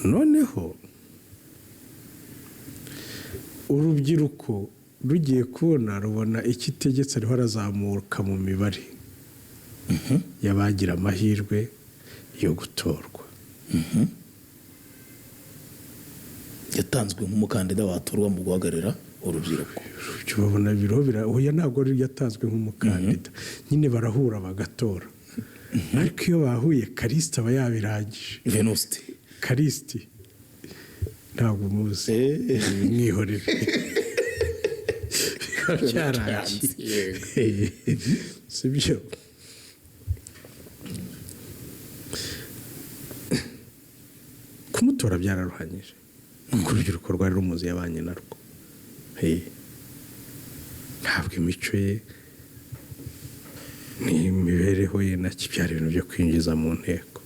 noneho urubyiruko rugiye kubona rubona ikitegetse ariho arazamuka mu mibare y'abagira amahirwe yo gutorwa. yatanzwe nk'umukandida watorwa mu guhagararira urubyiruko. Babona oya ntabwo ari yatanzwe nk'umukandida, nyine barahura bagatora. Ariko iyo bahuye Karisiti aba yabirangije. Venuste Karisiti ntabwo muzi, mwihorere cyarangiye, si byo? Kumutora byararuhanyije kuko urubyiruko rwari rumuzi yabanye narwo. Ntabwo imico ye n'imibereho ye nacyo byari ibintu byo kwinjiza mu nteko,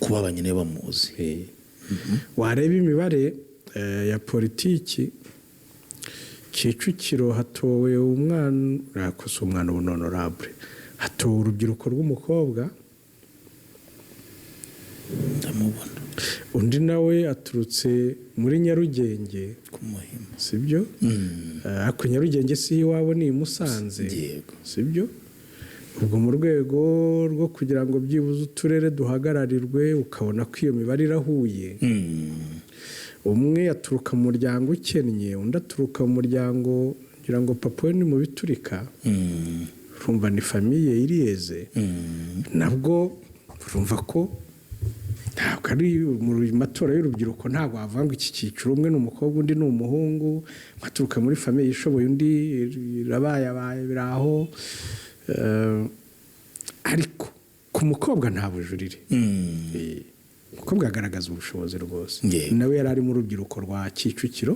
kuba abanyene bamuzi. wareba imibare ya politiki, Kicukiro hatowe umwana, si umwana honorable, hatowe urubyiruko rw'umukobwa, ndamubona. undi nawe aturutse muri Nyarugenge ku Muhima, sibyo? Ariko Nyarugenge si iwabo, ni i Musanze, sibyo? Ubwo mu rwego rwo kugira ngo byibuze uturere duhagararirwe, ukabona ko iyo mibare irahuye. Umwe aturuka mu muryango ukennye, undi aturuka mu muryango ngira ngo papa we ni mu biturika, urumva ni famiye iriyeze. Nabwo urumva ko ntabwo ari mu matora y'urubyiruko, ntabwo wavuga ngo iki cyiciro umwe ni umukobwa undi ni umuhungu, aturuka muri famiye yishoboye undi irabaye biraho. Ariko ku mukobwa nta bujurire, umukobwa agaragaza ubushobozi rwose. Nawe yari ari mu rubyiruko rwa Kicukiro,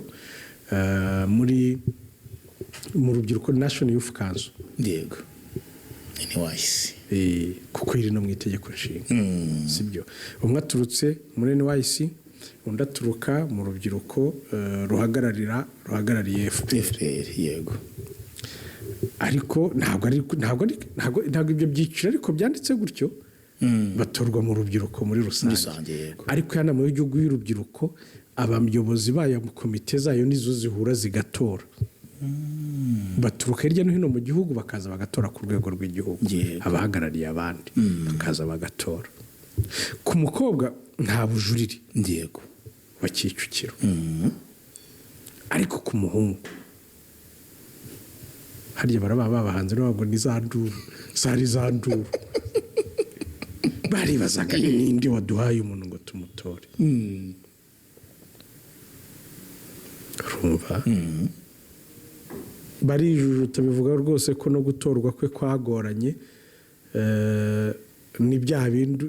mu rubyiruko National Youth Council, yego NYC, kuko iri no mu itegeko nshinga, sibyo? Umwe aturutse muri NYC, undi aturuka mu rubyiruko ruhagarariye FPR, yego. Ariko ntabwo ibyo byiciro ariko byanditse gutyo, batorwa mu rubyiruko muri rusange. Ariko ya nama y'igihugu y'urubyiruko, abayobozi bayo mu komite zayo nizo zihura zigatora. Baturuka hirya no hino mu gihugu bakaza bagatora ku rwego rw'igihugu, abahagarariye abandi bakaza bagatora. Ku mukobwa nta bujurire, yego, wa Kicukiro. Ariko ku muhungu harya baraba babahanze ntabwo ni za nduru, zari za nduru. Baribazaga n'indi waduhaye umuntu ngo tumutore. Urumva? Barijujuta bivuga rwose ko no gutorwa kwe kwagoranye, ni bya bindi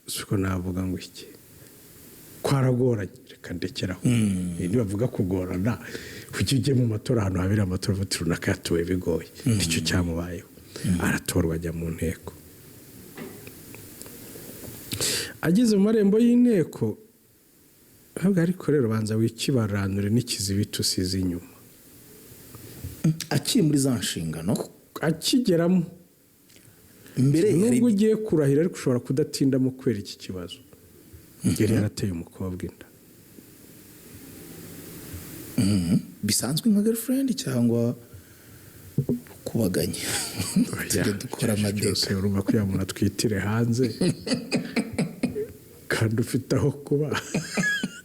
siko navuga ngo iki kwaragoranye, reka ndekeraho. Nibavuga kugorana, kuki ugiye mu matora ahantu habera amatora vuba runaka yatowe bigoye, nicyo cyamubayeho. Aratorwa ajya mu nteko. Ageze mu marembo y'inteko, ariko rero banza wikibaranure n'ikizibiti usize inyuma. Akiri muri za nshingano, akigeramo mbere nubwo ugiye kurahira, ariko ushobora kudatindamo kubera iki kibazo. Yari yarateye umukobwa inda. Bisanzwe nka girlfriend cyangwa kubaganya. Dukora amadeka, urumva ko umuntu atwitire hanze kandi ufite aho kuba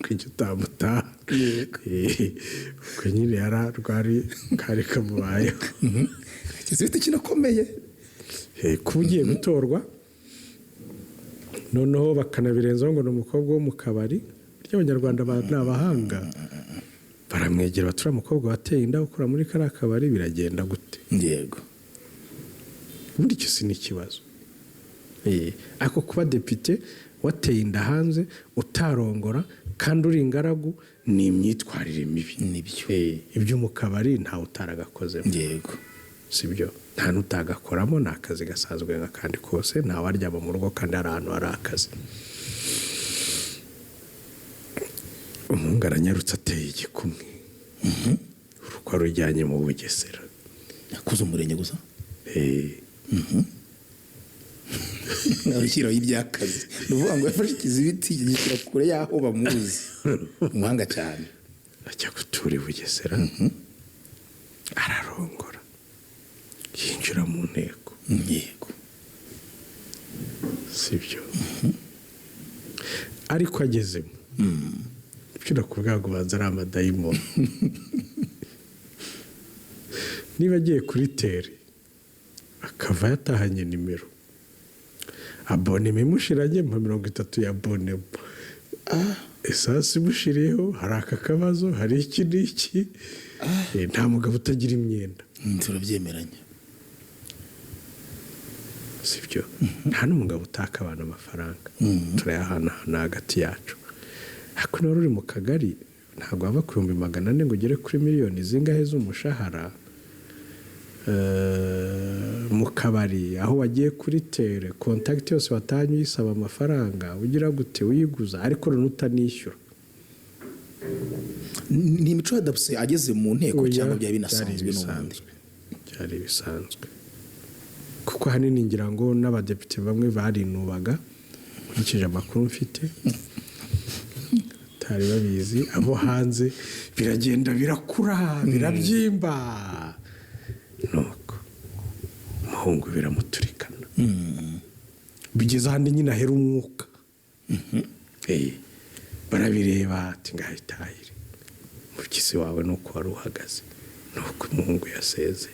kujya utamutaha. Ubwo nyine yararwari kari kamubayeho. Kizifite kinakomeye. Kuba ugiye gutorwa noneho bakanabirenzaho ngo ni umukobwa wo mu kabari. Burya abanyarwanda ni abahanga, baramwegera batura umukobwa wateye inda ukora muri kariya kabari, biragenda gute? Yego, ubundi icyo si n'ikibazo. Ariko kuba depite wateye inda hanze utarongora kandi uri ingaragu, ni imyitwarire mibi. Nibyo. Ibyo mu kabari ntawe utaragakozemo. Yego, sibyo? Nta n'utagakoramo, ni akazi gasanzwe nk'akandi kose. Ntawe aryama mu rugo kandi hari ahantu hari akazi. Umuhungu aranyarutse ateye igikumwe, uruko rujyanye mu Bugesera. Yakuze umurenge gusa. abashyiraho iby'akazi ni ukuvuga ngo yafashe ikizibiti gishyira kure y'aho bamuzi umuhanga cyane ajya gutura i Bugesera ararongora yinjira mu nteko yego sibyo ariko agezemo ibyo nakubwira ngo ubanza ari amadayimoni niba agiye kuri tere akava yatahanye nimero abonema imushiranye mu 30 ya abonema esansi imushiriyeho hari aka kabazo hari iki n'iki nta mugabo utagira imyenda turabyemeranya sibyo nta n'umugabo utaka abantu amafaranga turayahanahana hagati yacu ariko nawe uri mu kagari ntabwo wava ku 400,000 ngo ugere kuri miliyoni zingahe z'umushahara mu kabari aho wagiye kuri tere kontakiti yose watanye uyisaba amafaranga ugira gute uyiguza ariko utanishyura ni imico yadapse ageze mu nteko cyangwa byari binasanzwe n'ubundi byari bisanzwe kuko hanini ngira ngo n'abadepite bamwe barinubaga nkurikije amakuru mfite tari babizi abo hanze biragenda birakura birabyimba nuko umuhungu biramuturikana bigeze ahandi nyine ahera umwuka barabireba ati ngahitahire umukisi wawe nuko wari uhagaze nuko umuhungu yaseze